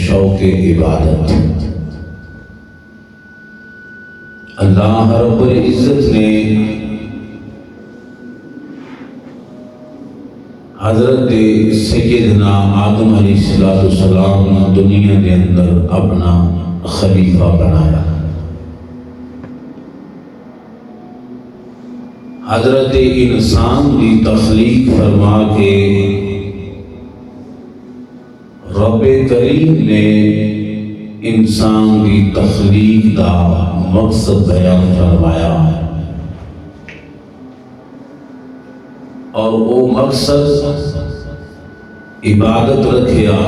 شوق عبادت۔ اللہ رب العزت نے حضرت سیدنا آدم علیہ السلام دنیا کے اندر اپنا خلیفہ بنایا۔ حضرت انسان کی تخلیق فرما کے رب کریم نے انسان کی تخلیق کا مقصد بیان فرمایا، اور وہ مقصد عبادت رکھیا،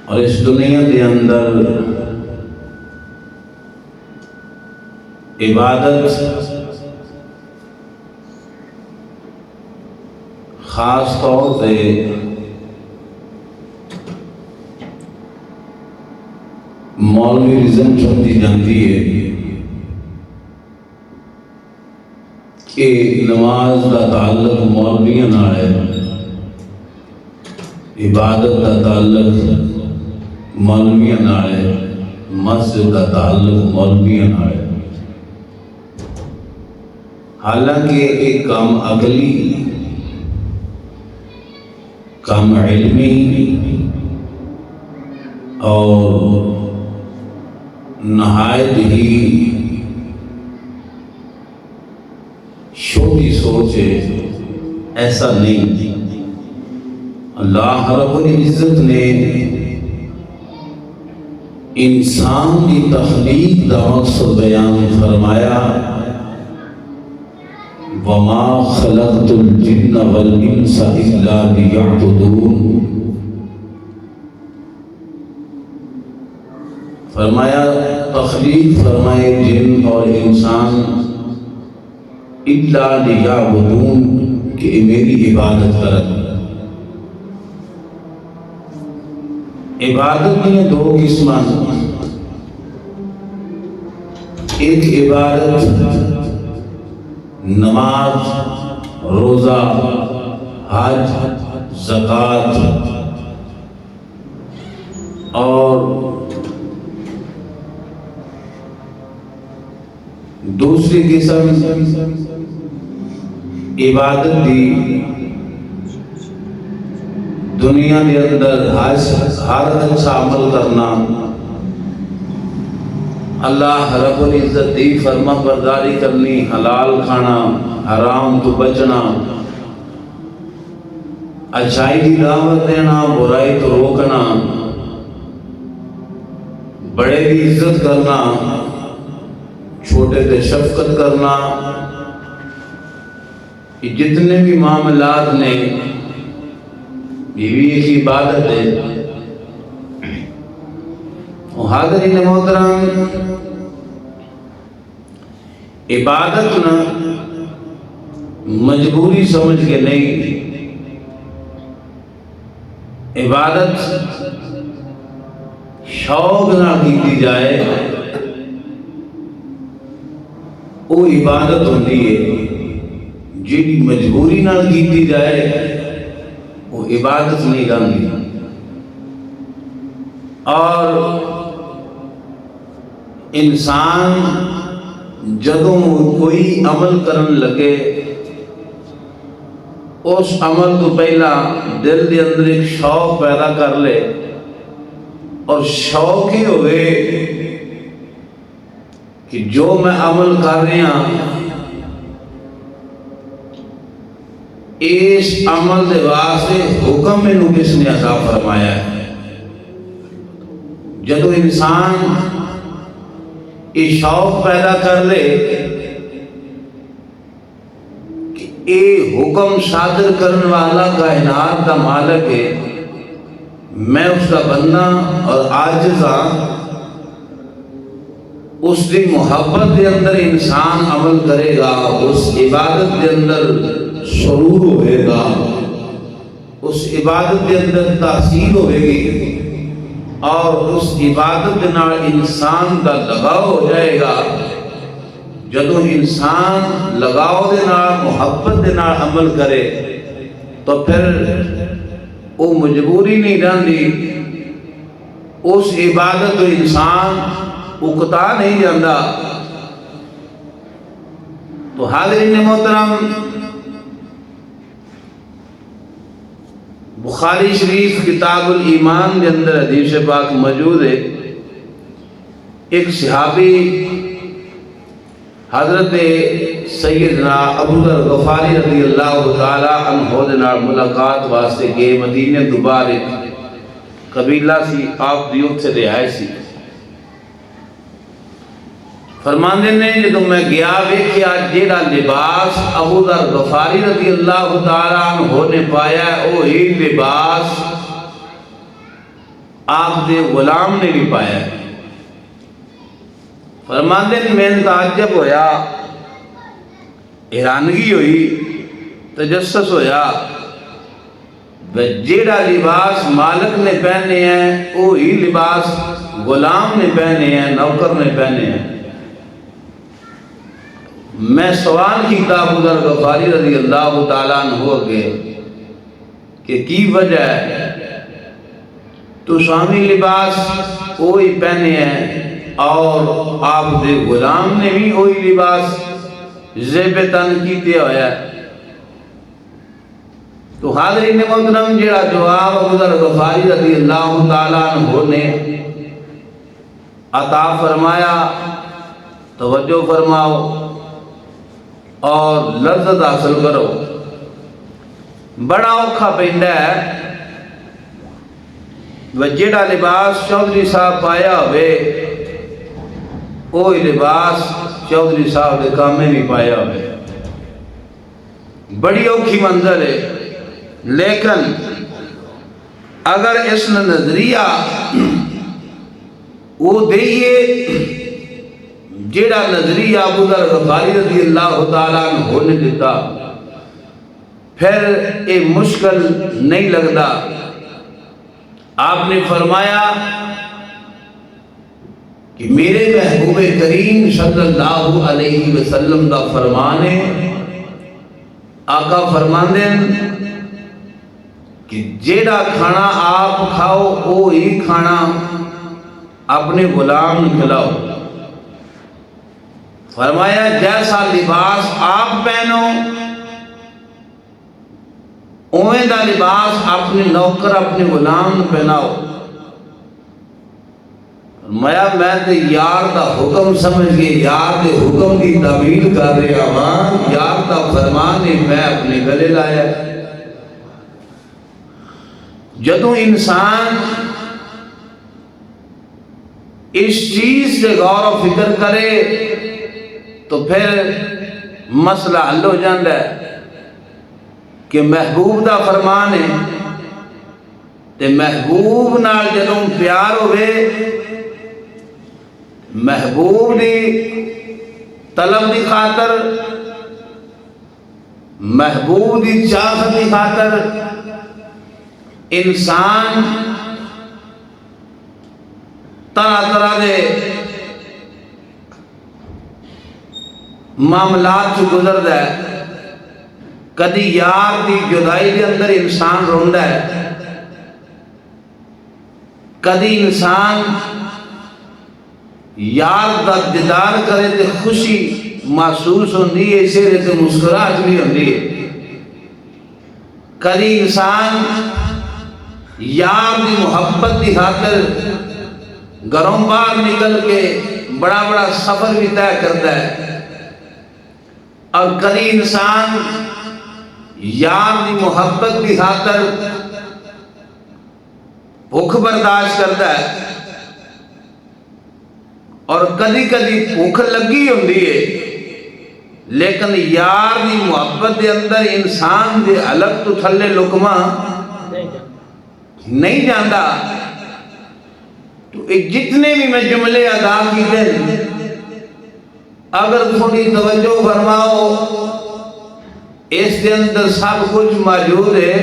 اور اس دنیا کے اندر عبادت خاص طور پہ مولویزم سمجھی جاتی ہے کہ نماز کا تعلق مولویوں نال ہے، عبادت کا تعلق مولویوں نال ہے، مسجد کا تعلق مولویوں نال ہے۔ حالانکہ ایک کام عقلی، کام علمی اور نہایت ہی چھوٹی سوچ ہے، ایسا نہیں۔ اللہ رب العزت نے انسان کی تخلیق کا مقصد بیان فرمایا، وَمَا خَلَقْتُ الْجِنَّ وَالْإِنسَ إِلَّا لِيَعْبُدُونِ۔ فرمایا تخلیق فرمائے جن اور انسان اِلَّا لِيَعْبُدُونِ کہ میری عبادت کریں۔ عبادت میں دو قسم، ایک عبادت نماز، روزہ، حج، زکوٰۃ، اور دوسری قسم عبادت دی دنیا کے اندر ہر اچھا عمل کرنا، اللہ رب العزت دی فرما برداری کرنی، حلال کھانا، حرام تو بچنا، اچھائی کی دعوت دینا، برائی تو روکنا، بڑے کی عزت کرنا، چھوٹے سے شفقت کرنا، جتنے بھی معاملات نے یہ بھی ایک عبادت ہے۔ حاضرین محترم، عبادت نہ مجبوری سمجھ کے نہیں، عبادت شوق نہ کی جائے وہ عبادت ہوتی ہے، جی مجبوری نہ کی جائے وہ عبادت نہیں رہتی۔ اور انسان جدوں کوئی عمل کرن لگے اس عمل تو پہلا دل کے اندر ایک شوق پیدا کر لے، اور شوق ہی ہوئے کہ جو میں عمل کر رہا اس عمل دے واسطے حکم میں کس نے عطا فرمایا ہے۔ جدو انسان یہ شوق پیدا کر لے کہ اے حکم صادر کرنے والا کائنات کا مالک ہے، میں اس کا بندہ اور عاجز ہاں، اس کی محبت کے اندر انسان عمل کرے گا، اس عبادت کے اندر سرور ہوئے گا، اس عبادت کے اندر تحصیل ہوئے گی، اور اس عبادت کے نال انسان کا لگاؤ ہو جائے گا۔ جدو انسان لگاؤ دے نال محبت دے نال عمل کرے تو پھر وہ مجبوری نہیں رہتی، اس عبادت انسان اکتا نہیں جاتا۔ تو حاضرین محترم، بخاری شریف کتاب الایمان کے اندر حدیث پاک موجود ہے، ایک صحابی حضرت سیدنا ابو ذر غفاری رضی اللہ تعالی عنہ دے نال ملاقات واسطے گئے۔ مدینے تو باہر قبیلہ سی، آپ دی اتھے رہائش سی۔ فرماندے نے جدوں میں گیا ویکھیا جیڑا لباس ابو ذر غفاری رضی اللہ تعالی عنہ نے پایا وہی لباس آپ دے غلام نے بھی پایا ہے۔ فرماندے نے میں تعجب ہویا، حیرانگی ہوئی، تجسس ہویا، جیڑا لباس مالک نے پہنے ہیں وہی لباس غلام نے پہنے ہیں، نوکر نے پہنے ہیں۔ میں سوال کیتا ابو ذر غفاری رضی اللہ تعالیٰ عنہ کے کہ کی وجہ ہے تو سوامی لباس وہی پہنے ہیں اور آپ دے غلام نے بھی وہی لباس زیب تن کیتے ہویا ہے؟ تو حاضرین محترم، جیڑا جواب ابو ذر غفاری رضی اللہ تعالیٰ عنہ نے عطا فرمایا، توجہ فرماؤ اور لذت حاصل کرو۔ بڑا اوکھا پیندا ہے جیڑا لباس چودھری صاحب پایا ہوئے وہی لباس چودھری صاحب دے کام میں بھی پایا ہوئے۔ بڑی اوکھی منظر ہے، لیکن اگر اس نے نظریہ وہ دئیے جیڑا نظریہ ابو ذر غفاری رضی اللہ تعالیٰ عنہ نے دیتا، پھر یہ مشکل نہیں لگتا۔ آپ نے فرمایا کہ میرے محبوب کریم صلی اللہ علیہ وسلم کا فرمان ہے، آقا فرماندے کہ جیڑا کھانا آپ کھاؤ وہی کھانا اپنے غلام کھلاؤ۔ فرمایا جیسا لباس آپ پہنو اویں دا لباس اپنے نوکر اپنے غلام پہناؤ۔ فرمایا میں تے یار دا حکم سمجھ کے یار دے حکم کی تعمیل کر رہا ہاں، یار دا فرمان ہے میں اپنے گلے لایا۔ جدوں انسان اس چیز سے غور و فکر کرے تو پھر مسئلہ حل ہو جاتا ہے کہ محبوب دا فرمان ہے تے محبوب نال جدوں پیار ہوئے، محبوب دی طلب دی خاطر، محبوب دی چاہت دی خاطر انسان طرح طرح دے معاملات سے گزردا ہے۔ کدی یار دی جدائی دے اندر انسان روندا ہے، کدی انسان یار دا دیدار کرے تے خوشی محسوس ہوندی ہے، چہرے تے مسکراہٹ بھی ہوندی ہے۔ کدی انسان یار دی محبت دی خاطر گھروں باہر نکل کے بڑا بڑا سفر بھی طے کرتا ہے، اور کبھی انسان یار دی محبت کی خاطر بھوک برداشت کرتا ہے، اور کدی کدی بھوک لگی ہوندی ہے لیکن یار دی محبت دے اندر انسان دے حلق تو تھلے لقمہ نہیں جاندا۔ تو جتنے بھی میں جملے ادا کیتے اگر تھوڑی توجہ فرماؤ اس کے اندر سب کچھ موجود ہے۔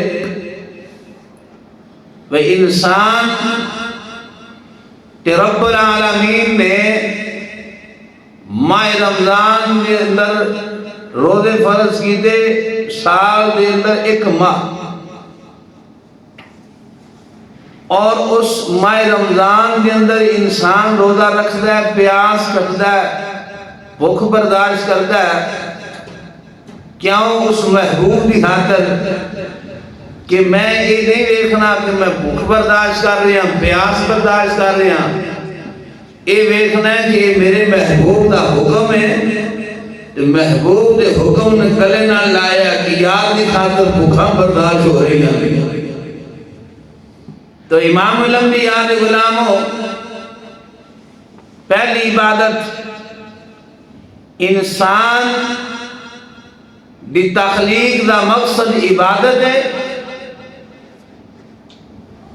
وہ انسان کہ رب العالمین نے ماہ رمضان کے اندر روزے فرض کیتے، سال کے اندر ایک ماہ اور اس ماہ رمضان کے اندر انسان روزہ رکھتا ہے، پیاس کٹتا ہے، بھوک برداشت کرتا ہے، کیوں؟ اس محبوب کی خاطر کہ میں یہ نہیں دیکھنا کہ میں بھوک برداشت کر رہا ہوں، پیاس برداشت کر رہا ہوں، یہ دیکھنا ہے کہ یہ میرے محبوب کا حکم ہے، محبوب کے حکم نے گلے نہ لایا کہ یاد کی خاطر بھوکا برداشت ہو رہی ہے۔ تو امام الانبیاء دے غلاموں، پہلی عبادت انسان دی تخلیق دا مقصد عبادت ہے،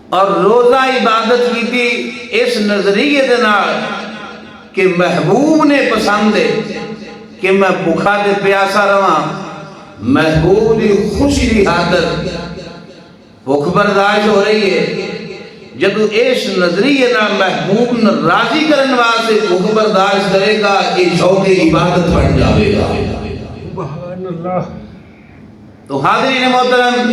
اور روزہ عبادت کی تھی اس نظریے دے نال کہ محبوب نے پسند ہے کہ میں بھوکا تے پیاسا رہاں، محبوب دی خوشی دی خاطر بھوک برداشت ہو رہی ہے۔ جدو اس نظریے نال محبوب نے راضی کرنے واسطے بھوک برداشت کرے گا، یہ شوق عبادت بن جاوے گا۔ سبحان اللہ۔ تو حاضرین محترم،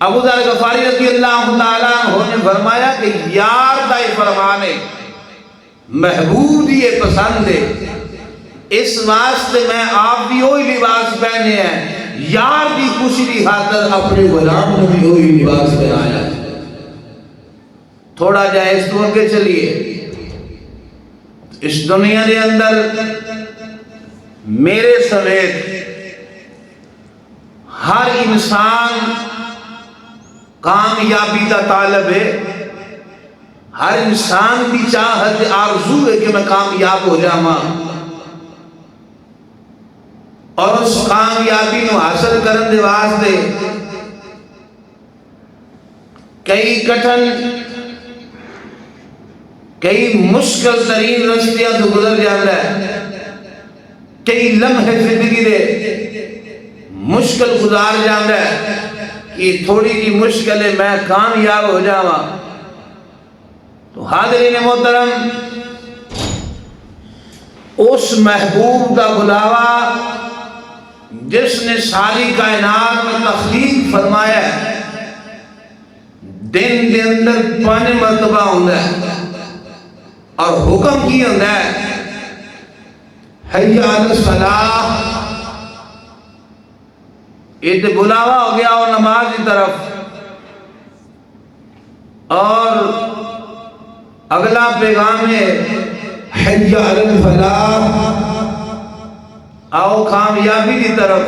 ابو ذر غفاری رضی اللہ تعالیٰ عنہ نے فرمایا کہ یار دا یہ فرمان ہے، محبوب یہ پسند ہے، اس واسطے میں آپ بھی وہی لباس پہنے ہیں، یار دی خوشی دی خاطر اپنے غلام نے بھی وہی لباس پہنایا۔ تھوڑا جائے اس دور کے چلیے، اس دنیا کے اندر میرے سمیت ہر انسان کامیابی کا طالب ہے، ہر انسان کی چاہت آرزو ہے کہ میں کامیاب ہو جاواں، اور اس کامیابی کو حاصل کرنے دے واسطے کئی کٹھن کئی مشکل ترین رستیاں تو گزر جاتا ہے، کئی لمحے زندگی دے مشکل گزار جاتا ہے کہ تھوڑی کی مشکل ہے میں کامیاب ہو جاواں۔ تو حاضرین محترم، اس محبوب کا بلاوا جس نے ساری کائنات میں تخلیق فرمایا ہے، دن کے اندر 5 مرتبہ ہوتا ہے، اور حکم کی ہوتا ہے حی علی الصلاۃ، یہ تو بلاوا ہو گیا اور نماز کی طرف، اور اگلا پیغام ہے حی علی الفلاح، آؤ کامیابی کی طرف۔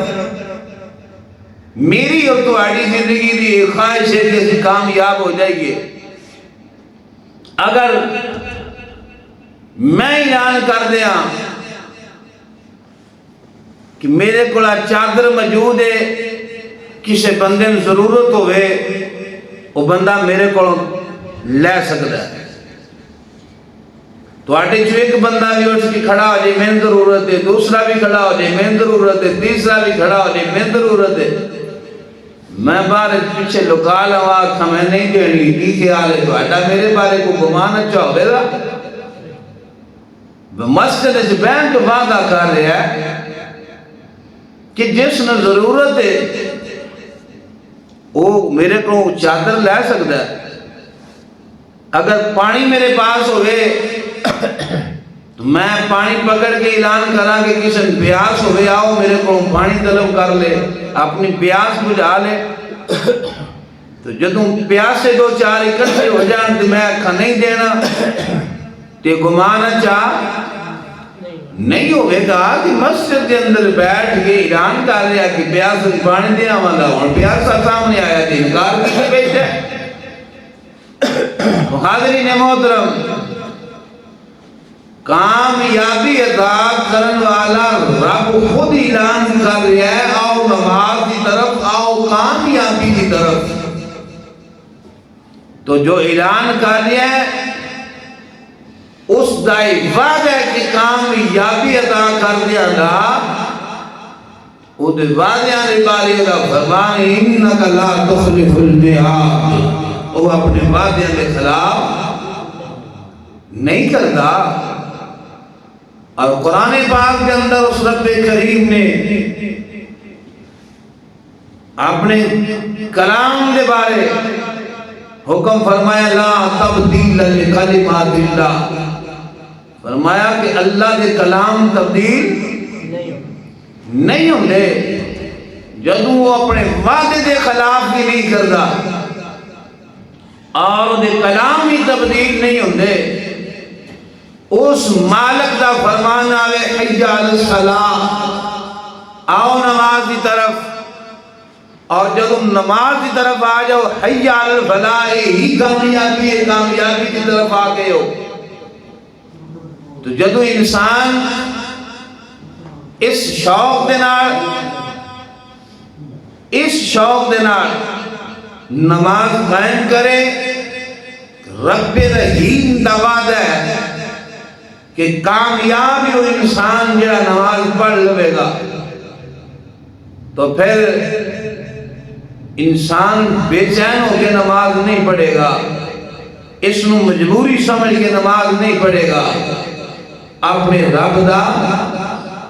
میری اور تمہاری زندگی کی خواہش ہے کہ اسے کامیاب ہو جائے گی۔ اگر میں اعلان کر دیا کہ میرے کو چادر موجود ہے، کسی بندے نے ضرورت ہوئے، وہ بندہ میرے کو لے سکتا ہے، تو آٹے جو ایک بندہ بھی اٹھ کے کھڑا ہو جائے میں ضرورت ہے، دوسرا بھی کھڑا ہو جائے میں ضرورت ہے، تیسرا بھی کھڑا ہو جائے میں ضرورت ہے، میں باہر پیچھے لکا لوا کہ میں نہیں دینی، کی خیال ہے تو آٹا میرے بارے کو گمان اچھا ہوئے گا۔ مسجد اس بین تو وعدہ کر رہا ہے کہ جس نے ضرورت ہے وہ میرے کو چادر لے سکتا ہے۔ اگر پانی میرے پاس ہوئے تو میں پانی پکڑ کے اعلان کراں کہ کسی نے پیاس ہوئے آؤ میرے کو پانی طلب کر لے، اپنی پیاس بجھا لے۔ تو جدوں پیاسے 2-4 اکٹھے ہو جان تو میں کھا نہیں دینا، تے گمانا چاہ نہیں ہوئے گا کہ مسجد کے اندر بیٹھ کے اعلان کر رہا کہ پیاس پانی دیا والا، اور پیاسا سامنے آیا تھی انکار کی بیٹھے۔ حاضرین محترم، کامیابی عطا کرنے والا رب خود اعلان کر رہا ہے آؤ نماز کی طرف، آؤ کامیابی کی طرف۔ تو جو اعلان کر رہا ہے اس دائی وعدہ ہے کہ کامیابی عطا کر دیا گا، وہ دے وعدے آنے بارے گا فرمان انکا لا تخلف المیعاد، وہ اپنے وعدے کے خلاف نہیں کرتا۔ اور قرآن پاک کے اندر اس رب کریم نے اپنے کلام کے بارے حکم فرمایا لا تبدیل لکلمات اللہ، فرمایا کہ اللہ کے کلام تبدیل نہیں ہوندے، جدوں وہ اپنے وعدے دے خلاف بھی نہیں کردا اور دے کلام ہی تبدیل نہیں ہوندے، اس مالک دا فرمان آوے حی علی الصلاۃ، آؤ نماز کی طرف، اور جب تم نماز کی طرف آ جاؤ حی علی الفلاح، ہی کامیابی ہے، کامیابی کی طرف آ گئے ہو۔ تو جدو انسان اس شوق دے نال نماز قائم کرے، رب رحیم دا وعدہ ہے کہ کامیابی ہو انسان جڑا نماز پڑھ لے گا، تو پھر انسان بے چین ہو کے نماز نہیں پڑھے گا، اس نو مجبوری سمجھ کے نماز نہیں پڑھے گا، اپنے رب دا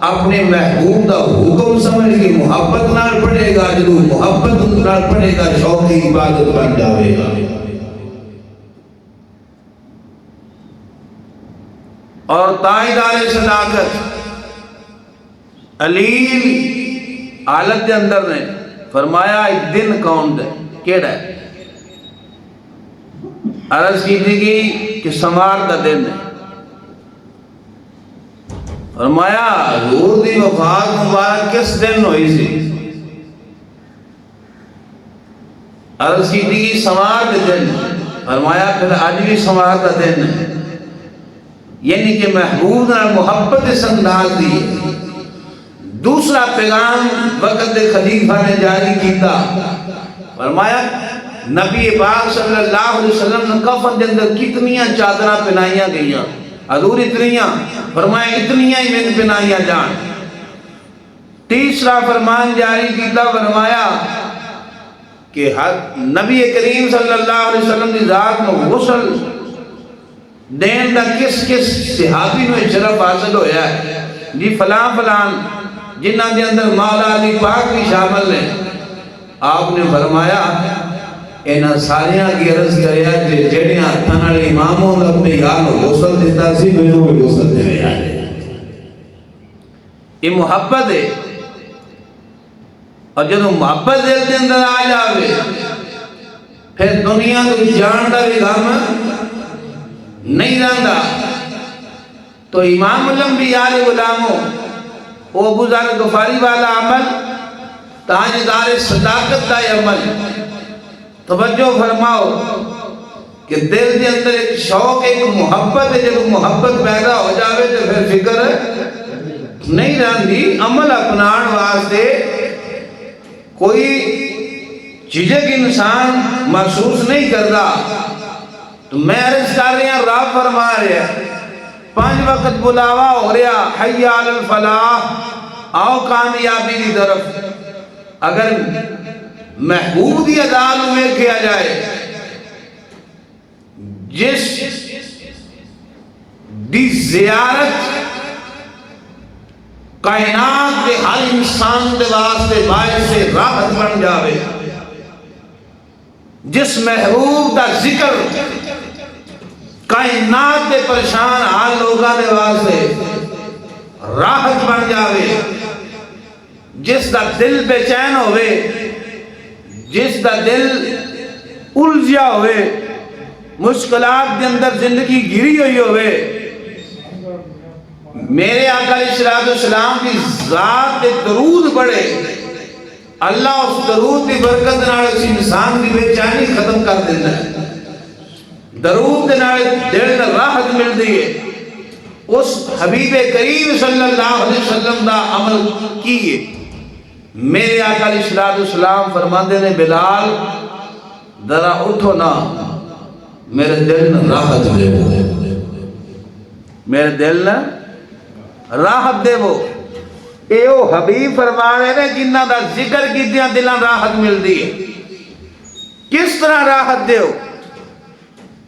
اپنے محبوب دا حکم سمجھ کے محبت نال پڑھے گا، جدو محبت نال پڑھے گا شوق کی عبادت بن جاوے گا۔ اور تائیدار صداقت علیل حالت کے اندر نے فرمایا ایک دن کون دے کیڑا ہے؟ عرض کی تھی کہ سمار دا دن ہے۔ فرمایا حضور دی وفات مبارک کس دن ہوئی سی؟ عرض کی تھی کہ سمار دا دن، فرمایا پھر آج بھی سمار دا دن ہے، یعنی کہ محبوب نے محبت اس انداز دی۔ دوسرا پیغام وقت خلیفہ نے جاری کیتا، فرمایا نبی پاک صلی اللہ علیہ وسلم نے کفن کے اندر کتنیاں چادرہ پہنائیاں گئیاں؟ حضور اتنیاں، فرمایا اتنیاں ہی میں پہنائیاں جان۔ تیسرا فرمان جاری کیتا، فرمایا کہ نبی کریم صلی اللہ علیہ وسلم کی ذات میں غسل دین دا کس صحابی میں شرف حاصل ہویا ہے؟ جی فلان فلان، جنہ دے اندر مولا علی پاک بھی شامل ہیں۔ آپ نے فرمایا انہاں ساریاں کی عرض کریا کہ جڑے ہاتھاں نال اماموں نے اپنے یار کو غسل دیتا سی، مینوں بھی غسل دے یار۔ یہ محبت ہے، اور جب محبت دل کے اندر آ جاوے پھر دنیا کو جان دا بھی غم نہیں رہندا۔ تو امام الانبیاء علیہ غلاموں وہ ابو ذر غفاری والا عمل، تاجدار صداقت دا عمل، توجہ فرماؤ کہ دل کے اندر ایک شوق، ایک محبت ہے، جب محبت پیدا ہو جاوے تو پھر فکر نہیں رہندی۔ عمل اپنان واسطے کوئی جھجک انسان محسوس نہیں کرتا۔ تو میں عرض کر رہے ہیں، رب فرما رہے ہیں 5 وقت بلاوا ہو رہا، حی علی الفلاح، آؤ کامیابی کی طرف۔ اگر محبوب دی عدال میں کیا جائے، جس دی زیارت کائنات کے ہر انسان دے واسطے باعث سے راحت بن جاوے، جس محبوب دا ذکر کائنات دے پریشان حال لوگاں دے واسطے راحت بن جاوے، جس دا دل بے چین ہوئے، جس دا دل الجھا ہوئے، مشکلات کے اندر زندگی گری ہوئی ہوئے، میرے آقا علیہ السلام کی ذات پہ درود پڑھے، اللہ اس درود کی برکت نال اس انسان کی بے چینی ختم کر دیتا ہے۔ درود نال دل میں راحت ملتی ہے۔ اس حبیب کریم صلی اللہ علیہ وسلم دا عمل کیے۔ میرے آقا علیہ السلام فرماندے نے، بلال ذرا اٹھو نا، میرے دل میں راحت دے وہ، میرے دل میں راحت دے وہ۔ اے او حبیب فرما رہے ہیں جنہ دا ذکر کیتیاں دلاں راحت ملدی ہے۔ کس طرح راحت دے ہو؟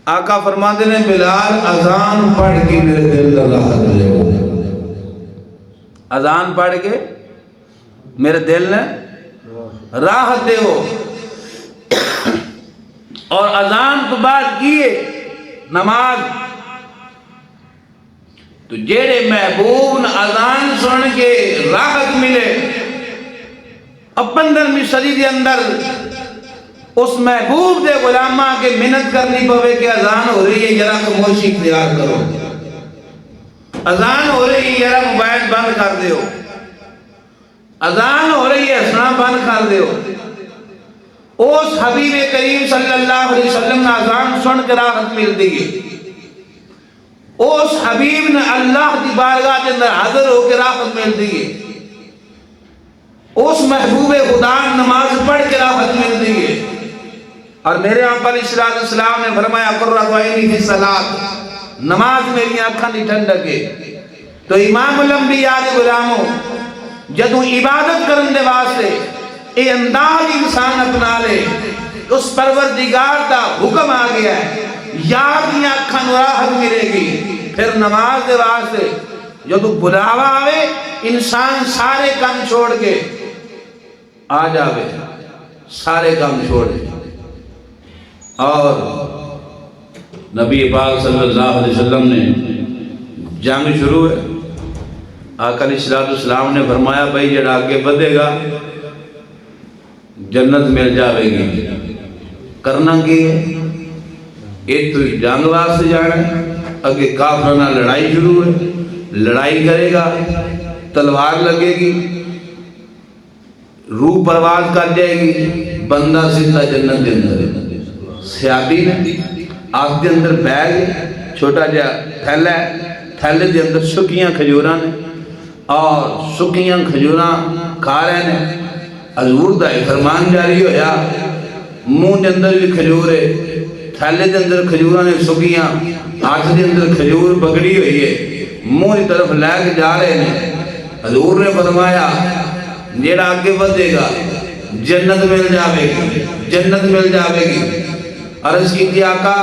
آقا فرماتے ہیں، بلال اذان پڑھ کے میرے دل کا راحت دے ہو، اذان پڑھ کے میرے دل نے راحت دے ہو۔ اور اذان تو بعد کیے نماز تو جیڑے محبوب اذان سن کے راحت ملے اب 15ویں صدی کے اندر اس محبوب دے غلامہ کے منت کرنی پوے کہ اذان ہو رہی ہے ذرا خاموشی اختیار کرو، اذان ہو رہی ہے ذرا موبائل بند کر دیو، اذان ہو رہی ہے ہنسنا بند کر دیو۔ اس حبیب کریم صلی اللہ علیہ وسلم نے اذان سن کے راحت مل دی ہے، اس حبیب نے اللہ کی بارگاہ کے اندر حاضر ہو کے راحت مل دی ہے، اس محبوب خدا نماز پڑھ کے راحت مل دی ہے۔ اور میرے آقا علیہ السلام نے فرمایا قرۃ عینی فی الصلاۃ، نماز میری آنکھاں دی ٹھنڈک ہے۔ تو امام الانبیاء دے غلاموں جدوں عبادت کرن دے واسطے اے انداز انسان اپنا لے، اس پروردگار دا حکم آ گیا ہے یار دی آنکھاں نوں راحت ملے گی، پھر نماز دے واسطے جدوں بلاوا آوے انسان سارے کام چھوڑ کے آ جاوے، سارے کام چھوڑ کے۔ اور نبی پاک صلی اللہ علیہ وسلم نے جنگ شروع ہے، آقا علیہ السلام نے فرمایا بھائی جڑا آگے بدھے گا جنت مل جاوے گی۔ کرنا کی ہے؟ ایک تو جنگ واسطے جانا ہے، اگے کافرانہ لڑائی شروع ہے، لڑائی کرے گا، تلوار لگے گی، روح پرواز کر جائے گی، بندہ سیدھا جنت کے اندر ہے۔ صحابی نے آپ کے اندر بیگ چھوٹا جا تھیلا ہے، تھیلے کے اندر سکیاں کھجوراں نے اور سکیاں کھجوراں کھا رہے ہیں۔ حضور دا فرمان جاری ہویا منہ کے اندر بھی کھجور ہے، تھیلے کے اندر کھجوراں نے سکیاں، ہاتھ کے اندر کھجور پکڑی ہوئی ہے، منہ کی طرف لے کے جا رہے ہیں۔ حضور نے فرمایا جیڑا آگے بڑھے گا جنت مل جاوے گی، جنت مل جاوے گی۔ عرض کی تھی آقا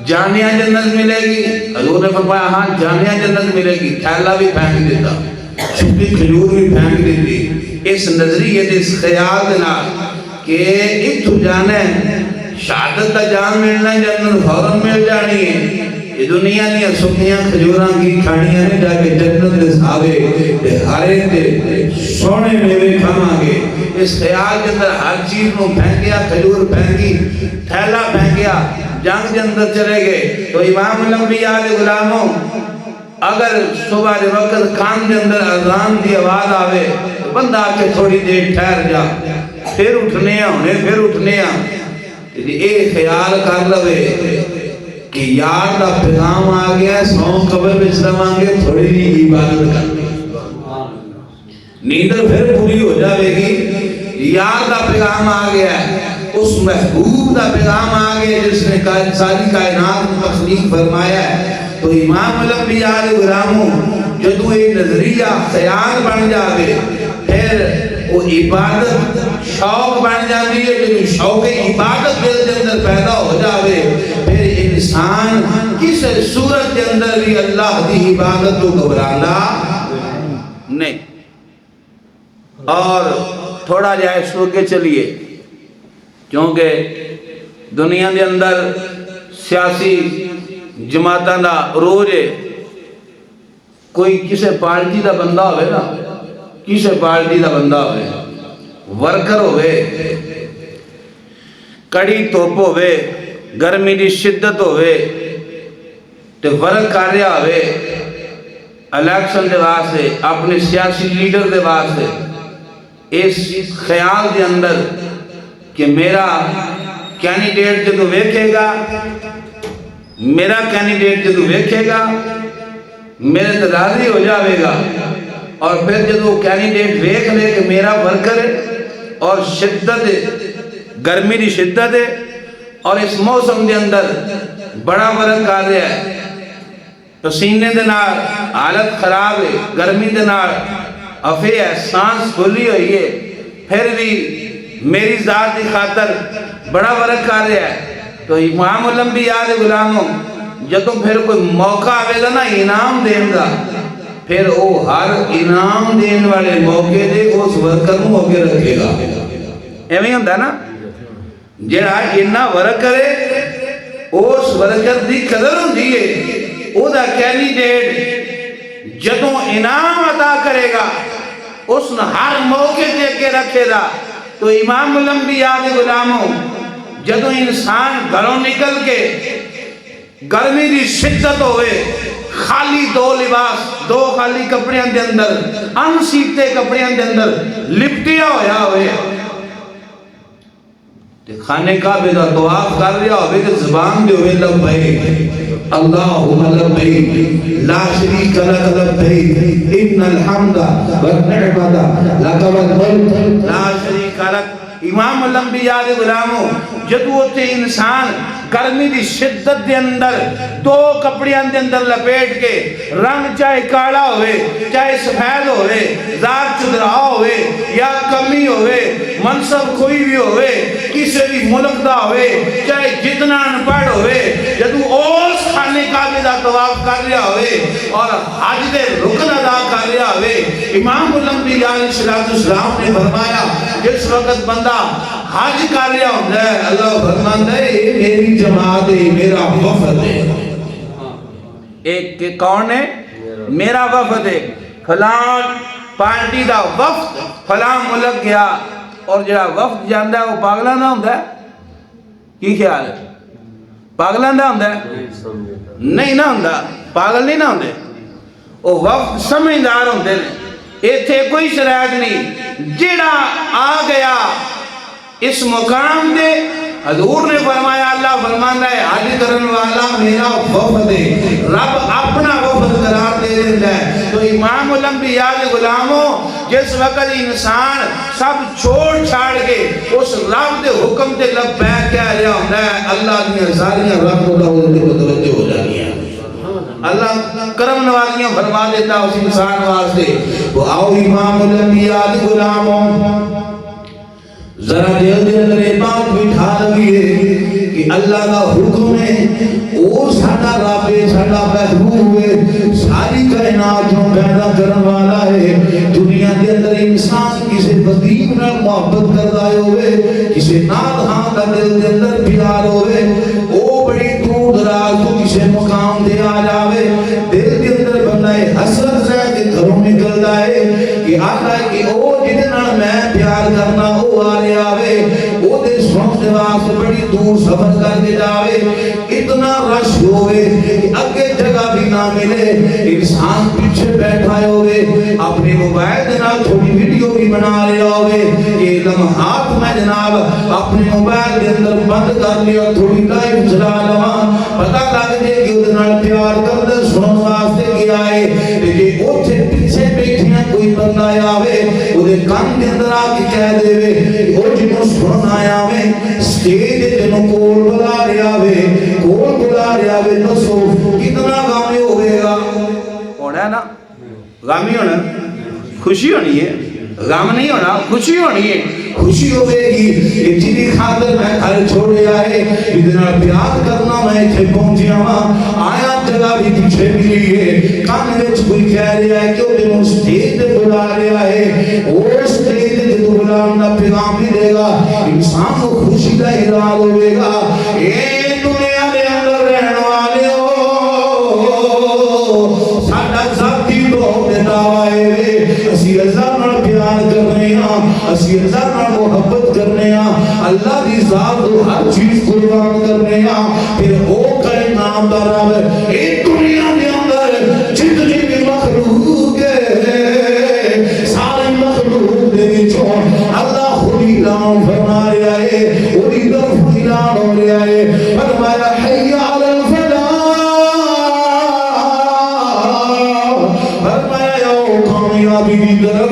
جانیہ جنت ملے گی؟ حضور نے فرمایا ہاں جانیہ جنت ملے گی۔ تھیلا بھی پھینک دیتا، چھپی کھجور بھی پھینک دیتی، اس نظریے اس خیال دینا کہ اتو جانے شہادت کا جان ملنا جنت فوراں مل جانی ہے۔ یہ دنیا دیا سکیاں کھجوراں کی کھانیاں نے جا کے جنت دے ساوے ہارے تے سونے میوے کھاواں گے۔ اس خیال کے اندر ہر چیز نو پھینکیا، کھجور پھینکی، تھیلا پھینکیا، جنگ کے اندر چلے گئے۔ تو امام الانبیاء علیہ غلاموں اگر صبح دے وقت کان کے اندر اذان دی آواز آوے تو بندہ آ کے تھوڑی دیر ٹھہر جا، پھر اٹھنے ہونے، پھر اٹھنے اے خیال کر لوے کہ یار دا پیغام آ گیا، سو قبر بچ رواں گے، تھوڑی نہیں عبادت کرنی، نیندر پھر پوری ہو جاوے گی۔ یار دا پیغام آ گیا ہے، اس محبوب دا پیغام آ گیا جس نے ساری کائنات کو تخلیق فرمایا ہے۔ تو امام الانبیاء علیہ غلاموں جدو ایک نظریہ خیال بن جاوے پھر وہ عبادت شوق بن جاتی ہے۔ جدو شوق عبادت دل کے اندر پیدا ہو جاوے پھر انسان کس صورت کے اندر بھی اللہ دی عبادت کو گھبرانا نہیں۔ اور تھوڑا جائے سو کے چلیے، کیونکہ دنیا کے اندر سیاسی جماعتاں دا روز ہے، کوئی کسے پارٹی دا بندہ ہوئے نا، کسے پارٹی دا بندہ ہوئے، ورکر ہوئے، کڑی توپ ہوئے، گرمی دی شدت ہوئے، تے ورک کر رہا ہوئے الیکشن دے واسطے، اپنے سیاسی لیڈر دے واسطے، اس خیال دے اندر کہ میرا کینڈیڈیٹ جدو ویکھے گا، میرا کینڈیڈیٹ جدو ویکھے گا میرے تدازی ہو جاوے گا، اور پھر جدو کینڈیڈیٹ ویکھ لے کہ میرا ورکر ہے اور شدت گرمی دی شدت ہے اور اس موسم دے اندر بڑا ورک کر رہا ہے، پسینے دے نال حالت خراب ہے، گرمی دے نال افے ہے، سانس کھلی ہوئی ہے، پھر بھی میری ذات کی خاطر بڑا ورک کر رہا ہے۔ تو امام الانبیاء دے غلاموں جدوں پھر کوئی موقع آئے گا نا انعام دین دا، پھر وہ ہر انعام دین والے موقع دے اس ورکر کو آگے رکھے گا۔ ایویں ہوندا نا، جڑا اتنا ورک کرے اس ورکر دی قدر ہوندی ہے، او دا کینڈیڈیٹ جدوں انعام عطا کرے گا اس نے ہر موقع دے کے رکھے گا۔ تو امام الانبیاء دے غلاموں جدوں انسان گھروں نکل کے گرمی دی شدت ہوئے خالی دو لباس دو خالی کپڑیاں دے اندر ان سیتے کپڑیاں دے اندر لپٹیا ہویا ہوئے خانے کعبے دا طواف کر رہا ہوئے کہ زبان دے ہوئے لبیک اللہم لبیک لا شریک لک لبیک ان الحمد والنعمت لک والملک لا شریک لک۔ امام الانبیاء دے غلاموں جدو تے انسان گرمی دی شدت دے اندر دو کپڑیاں دے اندر لپیٹ کے رنگ چاہے کالا ہوئے چاہے سفید ہوئے ذات چدرا ہوئے یا کمی ہوئے منصب کوئی بھی ہوئے کسی بھی ملک دا ہوئے چاہے جتنا انپڑھ ہوئے جدو اس خانے کعبے دا طواف کر رہا ہوئے اور حج دے رکن ادا کر رہا ہوئے امام الانبیاء علیہ السلام نے فرمایا جس وقت بندہ حج کر رہا ہوتا ہے اللہ فرماتا ہے یہ میری جماعت ہے میرا وفد ہے۔ ایک کہ کون ہے؟ میرا وفد ہے، فلان پارٹی دا وفد فلان ملک گیا اور جڑا وفد جاندہ ہے وہ پاگلہ نہ ہوتا ہے؟ کی خیال ہے؟ پاگلہ نہ ہوتا ہے؟ نہیں نہ ہوتا، پاگل نہیں نہ ہوتے، وہ وفد سمجھدار ہوتے ہیں۔ ایتھے کوئی شرائط نہیں، جڑا آ گیا اس مقام دے حضور نے فرمایا اللہ فرماتا ہے حج کرن والا میرا وفد ہے، رب اپنا وفد قرار دے دیتا ہے۔ تو امام الانبیاء کے غلاموں جس وقت انسان سب چھوڑ چھاڑ کے اس رب دے حکم دے لبیک کہہ رہا ہوتا ہے اللہ نے ساریاں رب کو توجہ ہو جانی ہے، اللہ کرم نوازیاں فرما دیتا اس انسان واسطے۔ وہ آؤ امام الانبیاء کے غلاموں ذرا دل دے اندر یہ بات بٹھا لگیے کہ اللہ کا حکم ہے وہ ساڈا رب ہے ساڈا محبوب ہے ساری کائنات جو پیدا کرنے والا ہے۔ دنیا کے اندر انسان کسی بدیب نال محبت کردا ہوئے کسی نال ہاں دا دل دے اندر پیار ہوئے وہ بڑی دور دراز تو کسی مقام دے آ جاوے دل کے اندر بندہ حسرت رہ کے گھروں نکلدا ہے کہ آقا کہ او جن نال میں پیار کرنا او آ رہا ہے وہ دے سنت واسطے بڑی دور سفر کر کے جاوے اتنا رش ہوئے کہ اگے جگہ بھی نہ ملے انسان پیچھے بیٹھا ہوئے اپنے موبائل دے نال تھوڑی ویڈیو بھی بنا رہا ہوئے یہ لمحات میں جناب اپنے موبائل دے اندر بند کر لیا تھوڑی لائف چلا لواں پتہ لگ جائے کہ وہ نال پیار کردے سنن واسطے گیا ہے کہ اوتھے پیچھے بیٹھیاں کوئی بندہ آوے وہ دے کان دے اندر آ کے کہہ دے وہ جنوں سنن آیا وے سٹیج جنوں کول بلا رہا وے کول بلا رہا وے دسو کتنا غامی ہوئے گا ہونا ہے نا غامی ہونا خوشی ہونی ہے غم نہیں ہونا خوشی ہونی ہے خوشی ہوئے گی کہ جنی خاطر میں گھر چھوڑے آئے اتنا پیار کرنا میں اتھے پہنچیا ہاں آیا جگہ بھی پیچھے ملی ہے کان وچ کوئی کہہ رہا ہے کہ وہ دنوں سٹیج دے بلا رہا ہے وہ سٹیج دے تو بلانا پیغام بھی دے گا انسان کو خوشی کا احساس ہوئے گا اے دنیا دے اندر رہن والے ہو ساڈا ذاتی بہت دعوی ہے اسی اللہ نال پیار کرنے ہاں اسی اللہ نال محبت کرنے ہاں اللہ دی ذات کو ہر چیز قربان کرنے ہاں پھر او کہے نام دا رب اے دنیا دے اندر جتنی بھی مخلوق ہے سارے مخلوق دے وچوں اللہ خود اعلان فرما رہا ہے وہی طرف اعلان ہو رہا ہے فرمایا حی علی الفلاح فرمایا او کامیابی دی طرف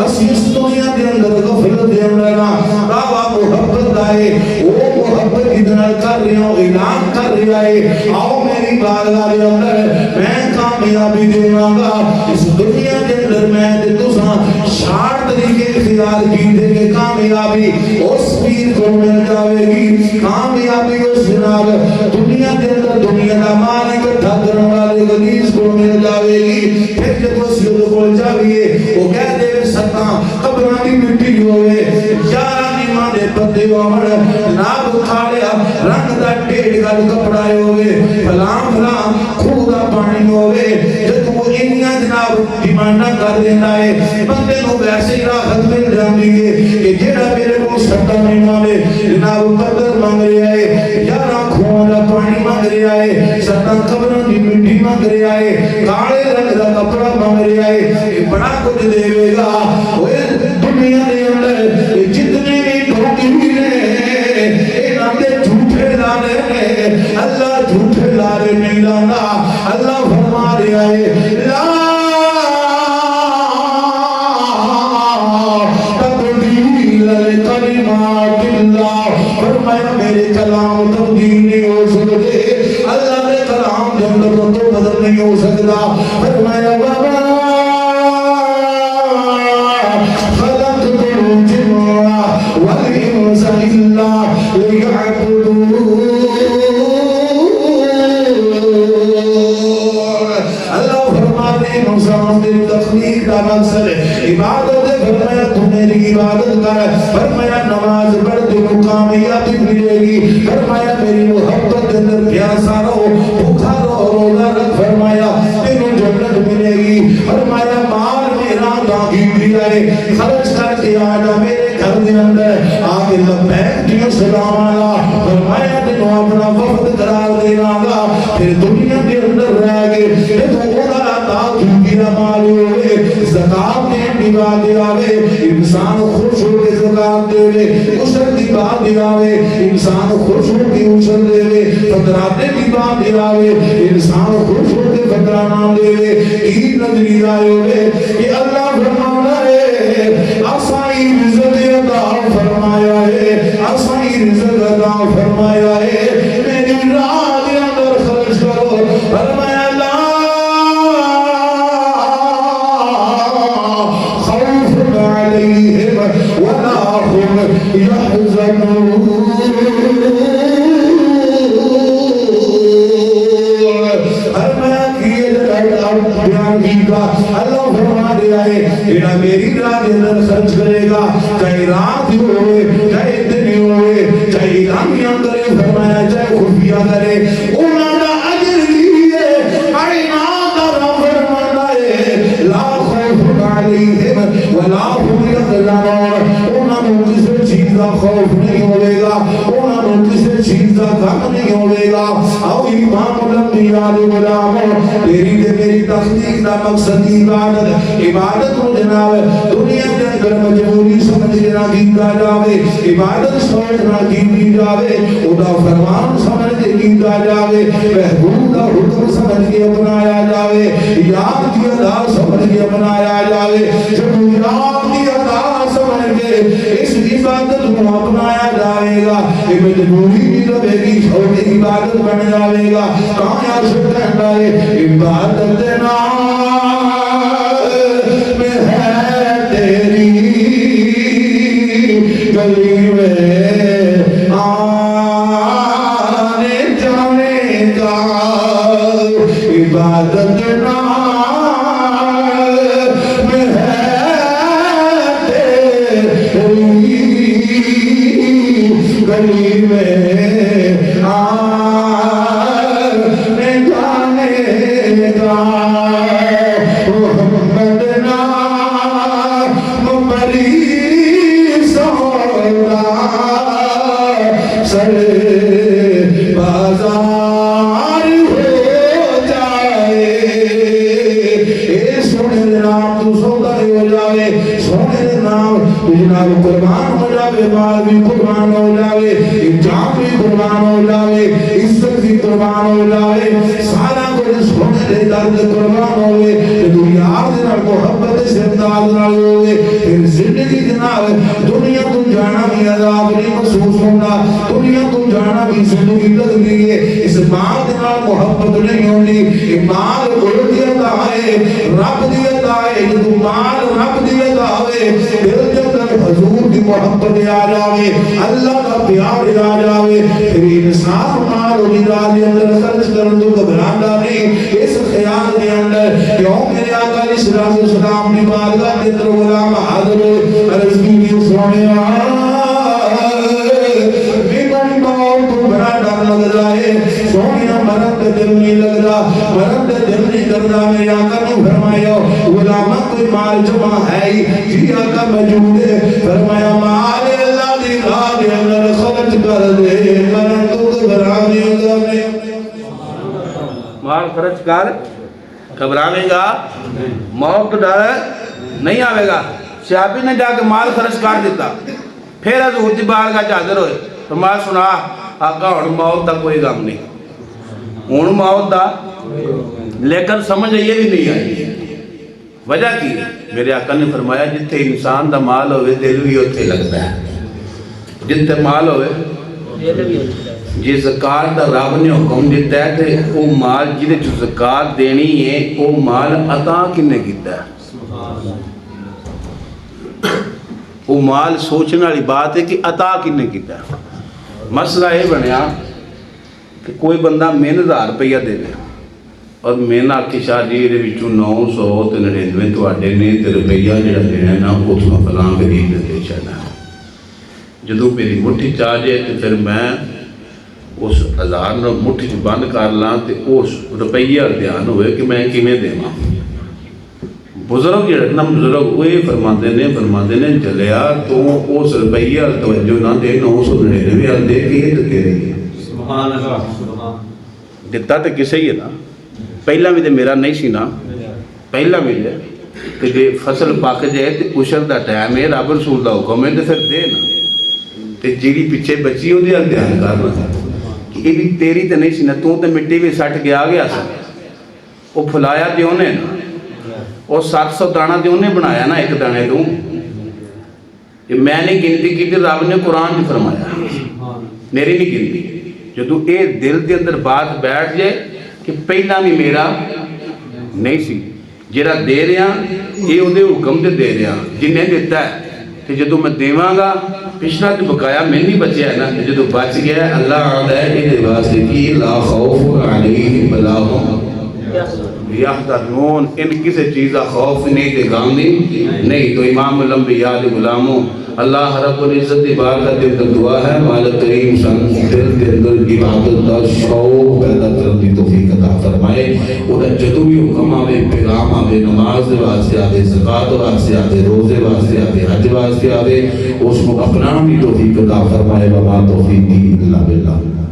اسی اس دنیا دے اندر غفلت دے اندر بابا محبت آئے وہ محبت ادنا کر رہا ہوں اعلان کر رہا ہے آؤ میری بارگاہ دے اندر میں کامیابی دینا گا اس دنیا دے اندر میں دے تساں شارٹ طریقے اختیار کی دے کہ کامیابی اس پیر کو مل جاوے گی کامیابی اس جناب دنیا دے اندر دنیا دا مال اکٹھا کرنے والے غلیظ کو مل جاوے گی پھر جب وہ سیدھ کو جاویے وہ کہہ دے سکتا قبر قبروں کی مٹی ہوئے یارہ نیمہ دے پتے ہوئے جناب کھاڑیا رنگ دا ڈیڑھ گل کپڑا ہوئے پھلام پھلام خودہ پانی ہوئے جب وہ انیاں جناب ڈیمانڈا کر دینا ہے بندے کو ویسے ہی راحت مل جاندی ہے کہ جیڑا میرے کو سٹا نہیں مانے جناب قدر مانگ رہا ہے یارہ کھوان دا پانی مانگ رہا ہے سٹا قبروں کی مٹی مانگ رہا ہے کالے رنگ دا کپڑا مانگ رہا ہے بڑا کچھ دے گا دنیا دے اندر جتنے بھی ڈھوکی نے انہاں جھوٹے لانے نے اللہ جھوٹے لارے نہیں لانا اللہ فرما رہا ہے لا تبدیل لکلمات اللہ فرمایا میرے کلام تبدیل نہیں ہو سکتے اللہ نے کلام کے اندر تو بدل نہیں ہو سکتا فرمایا بابا والإنس إلا ليعبدون اللہ فرماتے ہیں انسان تیری تخلیق کا مقصد ہے عبادت ہے فرمایا تو میری عبادت کر فرمایا نماز پڑھ تو کامیابی ملے گی فرمایا میری محبت کے اندر پیاسا رہو بھوکا رہو روزہ رکھ فرمایا تیرے جنت ملے گی فرمایا مال میرا داغی بھی آئے خرچ کر کے آنا میرے گھر دے اندر آگے لبیک دیو سلام آلا فرمایا تینوں اپنا وفد قرار دینا گا پھر دنیا کے اندر رہ گئے کہ تو خدا عطا کی مال ہوئے زکات دے دی بات آوے انسان خوش ہو کے زکات دے وے عشر دی بات آوے انسان خوش ہو کے عشر دے وے فطراتے کی بات آوے انسان خوش ہو کے فطرانہ دے وے عید نظری آئے ہوئے کہ اللہ فرمانا ہے آسائی رزق عطا فرمایا ہے آسائی رزق عطا فرمایا ہے میری راہ دے اندر خرچ کرو فرمایا ولا هم يحزنون اللہ فرما دیا ہے کہ میری راہ اندر خرچ کرے گا چاہے رات ہوئے چاہے دن ہوئے چاہے اعلانیاں کرے فرمایا چاہے خفیہ کرے انہوں نے اجر لیے کائنات کا فرمانا ہے لا خوف علیہم ولا هم يحزنون انہوں نے کسی چیز کا خوف نہیں ہوئے گا انہوں نے کسی چیز کا غم نہیں ہوئے گا او امام الانبیاء غلام تیری دے میری تخلیق کا مقصد عبادت عبادت کو جناب دنیا کے اندر مجبوری سمجھ کے نہ کیتا جاوے عبادت سمجھ نہ کی جاوے خدا فرمان سمجھ کے کیتا جاوے محبوب کا حکم سمجھ کے اپنایا جاوے یاد کی ادا سمجھ کے اپنایا جاوے جب یاد کی ادا سمجھ کے اس عبادت کو اپنایا جائے گا یہ مجبوری بھی رہے گی چھوٹی عبادت بن جائے گا کہاں سے کہنا ہے عبادت نام میں ہے تیری گلی میں آنے جانے کا عبادت نام میں ہے تیری گلی میں آنے جانے کا محمد نام بری سودا سر بازار ہو جائے اے سونے نام تو سودا ہو جائے سونے نام تو جناب قربان ہو جائے مال بھی قربان ہو جائے جان بھی قربان ہو جائے عزت بھی قربان ہو جائے سارا کچھ سونے دے درد قربان ہوئے دنیا دے محبت سے امداد نہ ہوئے پھر زندگی جناب دنیا تم جانا بھی عذاب نہیں محسوس ہوگا دنیا تم جانا بھی زندگی لگتی ہے اس بات نہ محبت نہیں ہوتی مال گل دی عطا ہے رب دی عطا ہے جو مال رب دی عطا ہے دل کے اندر حضور کی محبت آ جاوے اللہ کا پیار آ جاوے پھر انسان مال اور ارادے اندر خرچ کرن تو گھبرانا نہیں اس خیال کے اندر کیوں میرے آقا علیہ السلام کی بارگاہ کے اندر غلام حاضر سونے میرا موت تو بڑا ڈر لگ رہا ہے سونے مرد دل نہیں لگ رہا مرد دل نہیں کر رہا میرے آقا نے فرمایا غلامہ کوئی مال جمع ہے جی آقا موجود ہے فرمایا مال اللہ دی راہ دے اندر خرچ کر دے مرد تو گھبرانے گا مال خرچ کر گھبرانے گا موت ڈر نہیں آئے گا صحابی نے جا کے مال خرچ کر دیتا پھر حضور دی بارگاہ حاضر ہوئے فرمایا سنا آقا ہن موت دا کوئی غم نہیں ہن موت دا لیکن سمجھ یہ بھی نہیں آئی وجہ کی میرے آقا نے فرمایا جتھے انسان دا مال ہوئے دل بھی اتھے لگتا ہے جتھے مال ہوئے جی زکاة دا رب نے حکم دیتا ہے کہ وہ مال جنہیں جو زکاة دینی ہے وہ مال عطا کنے کیتا ہے وہ مال سوچنے والی بات ہے کہ عطا کنے کیتا ہے مسئلہ یہ بنیا کہ کوئی بندہ میں 1000 روپیہ دے دے اور میں نہ آکھی شاہ جی یہ بچوں 999 تو آڈے نے تے روپیہ جڑا دینا ہے نا اس میں فلاں غریب دے چاہنا ہے جدو میری مٹھی چاہ جائے تو پھر میں اس 1000 نے مٹھی چ بند کر لاں تے اس روپیہ دھیان ہوئے کہ میں کیویں دیواں بزرگ جڑے نا بزرگ وہ فرماندے نے جلیا تو اس روپیہ توجہ نہ دے 999 دے کے یہ دے رہی ہے سبحان اللہ دتا تے کسے ہی ہے نا پہلا بھی تے میرا نہیں سی نا پہلا بھی ہے کہ جے فصل پک جائے تے عشر دا ٹائم ہے رب رسول دا حکم ہے تے پھر دے نا تے جیڑی پیچھے بچی ہو دی دھیان کرنا کہ یہ بھی تیری تے نہیں سی نا تو تے مٹی بھی سٹ کے آ گیا سا وہ پھلایا تے انہیں نا اور 700 دانہ تے انہیں بنایا نا ایک دانے تو یہ میں نے گنتی کی تھی رب نے قرآن جو فرمایا میری نہیں گنتی جو تو اے دل دے اندر بات بیٹھ جائے کہ پہلا بھی میرا نہیں سی جیرا دے رہا یہ انہیں حکم دے رہا جنہیں دیتا ہے کہ جدو میں دیواں گا پچھلا تو بقایا میں نہیں بچیا ہے نا جدو بچ گیا اللہ آدھا ہے کہ واسطے کی لا خوف علیہم ولا هم یحزنون ان کسی چیزہ خوف نہیں تے غم نہیں تو امام الانبیاء دے غلاموں اللہ رب العزت دی بارگاہ دے اندر دعا ہے مالک کریم سن دل کے اندر عبادت دا شوق پیدا کرنے دی توفیق عطا فرمائے اور جدوں بھی حکم آوے پیغام آوے نماز دے واسطے آوے زکات واسطے آوے روزے واسطے آوے حج واسطے آوے اس کو اپنانے دی توفیق عطا فرمائے وما توفیقی الا باللہ